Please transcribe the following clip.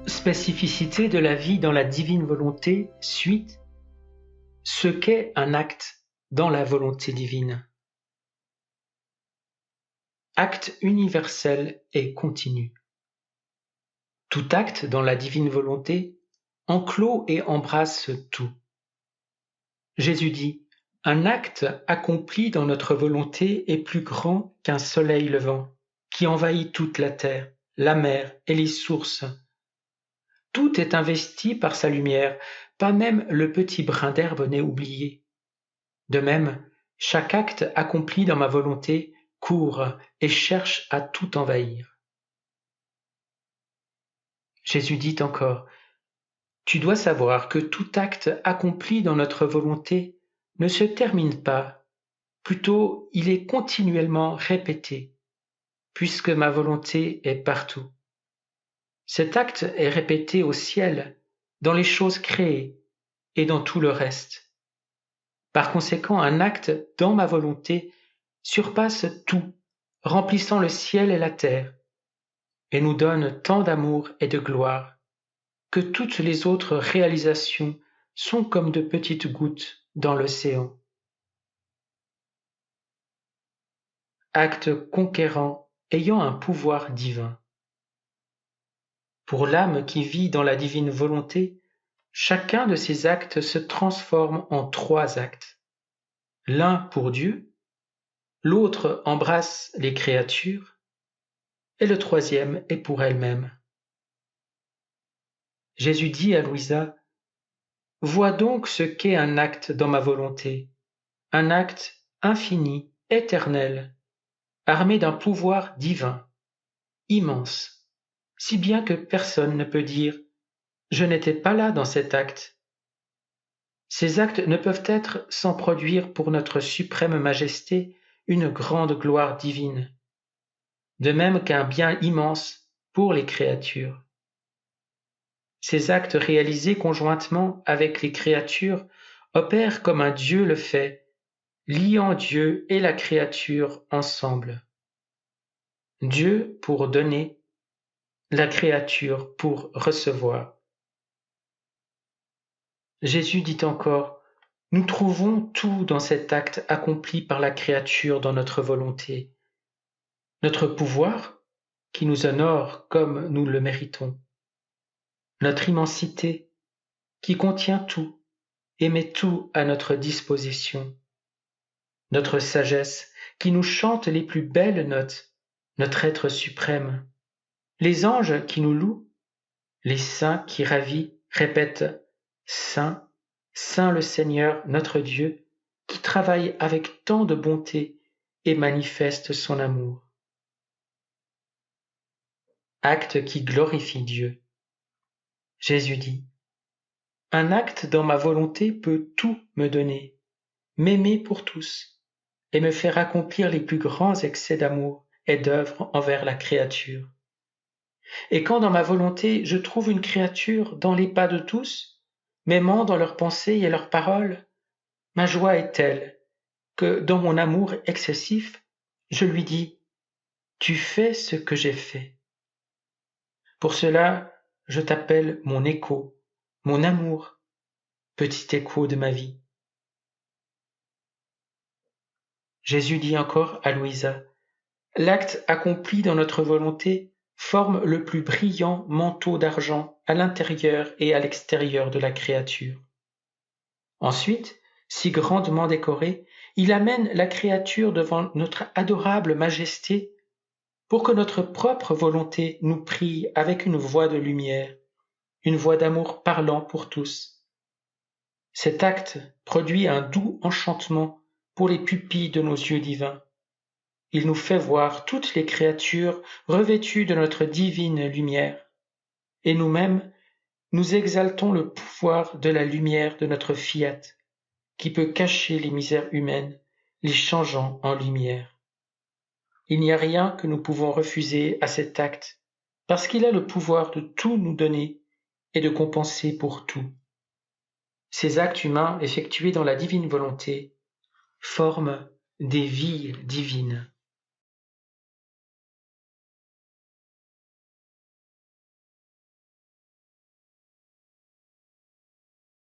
Spécificité de la vie dans la divine volonté, suite, ce qu'est un acte dans la volonté divine. Acte universel et continu. Tout acte dans la divine volonté enclôt et embrasse tout. Jésus dit, un acte accompli dans notre volonté est plus grand qu'un soleil levant, qui envahit toute la terre, la mer et les sources. Tout est investi par sa lumière, pas même le petit brin d'herbe n'est oublié. De même, chaque acte accompli dans ma volonté court et cherche à tout envahir. Jésus dit encore, tu dois savoir que tout acte accompli dans notre volonté ne se termine pas, plutôt il est continuellement répété, puisque ma volonté est partout. Cet acte est répété au ciel, dans les choses créées et dans tout le reste. Par conséquent, un acte dans ma volonté surpasse tout, remplissant le ciel et la terre, et nous donne tant d'amour et de gloire, que toutes les autres réalisations sont comme de petites gouttes dans l'océan. Acte conquérant ayant un pouvoir divin. Pour l'âme qui vit dans la divine volonté, chacun de ces actes se transforme en 3 actes. L'un pour Dieu, l'autre embrasse les créatures, et le 3e est pour elle-même. Jésus dit à Louisa, « Vois donc ce qu'est un acte dans ma volonté, un acte infini, éternel, armé d'un pouvoir divin, immense, si bien que personne ne peut dire « Je n'étais pas là dans cet acte ». Ces actes ne peuvent être sans produire pour notre suprême majesté une grande gloire divine, de même qu'un bien immense pour les créatures. Ces actes réalisés conjointement avec les créatures opèrent comme un Dieu le fait, liant Dieu et la créature ensemble. Dieu pour donner, la créature pour recevoir. Jésus dit encore, nous trouvons tout dans cet acte accompli par la créature dans notre volonté. Notre pouvoir, qui nous honore comme nous le méritons. Notre immensité, qui contient tout et met tout à notre disposition. Notre sagesse, qui nous chante les plus belles notes, notre être suprême. Les anges qui nous louent, les saints qui ravis répètent « Saint, Saint le Seigneur notre Dieu, qui travaille avec tant de bonté et manifeste son amour. » Acte qui glorifie Dieu. Jésus dit, « Un acte dans ma volonté peut tout me donner, m'aimer pour tous, et me faire accomplir les plus grands excès d'amour et d'œuvre envers la créature. Et quand dans ma volonté je trouve une créature dans les pas de tous, m'aimant dans leurs pensées et leurs paroles, ma joie est telle que dans mon amour excessif, je lui dis « Tu fais ce que j'ai fait ». Pour cela, je t'appelle mon écho, mon amour, petit écho de ma vie. Jésus dit encore à Louisa, « L'acte accompli dans notre volonté forme le plus brillant manteau d'argent à l'intérieur et à l'extérieur de la créature. Ensuite, si grandement décoré, il amène la créature devant notre adorable majesté pour que notre propre volonté nous prie avec une voix de lumière, une voix d'amour parlant pour tous. Cet acte produit un doux enchantement pour les pupilles de nos yeux divins. Il nous fait voir toutes les créatures revêtues de notre divine lumière, et nous-mêmes, nous exaltons le pouvoir de la lumière de notre fiat, qui peut cacher les misères humaines, les changeant en lumière. Il n'y a rien que nous pouvons refuser à cet acte, parce qu'il a le pouvoir de tout nous donner et de compenser pour tout. Ces actes humains effectués dans la divine volonté forment des vies divines.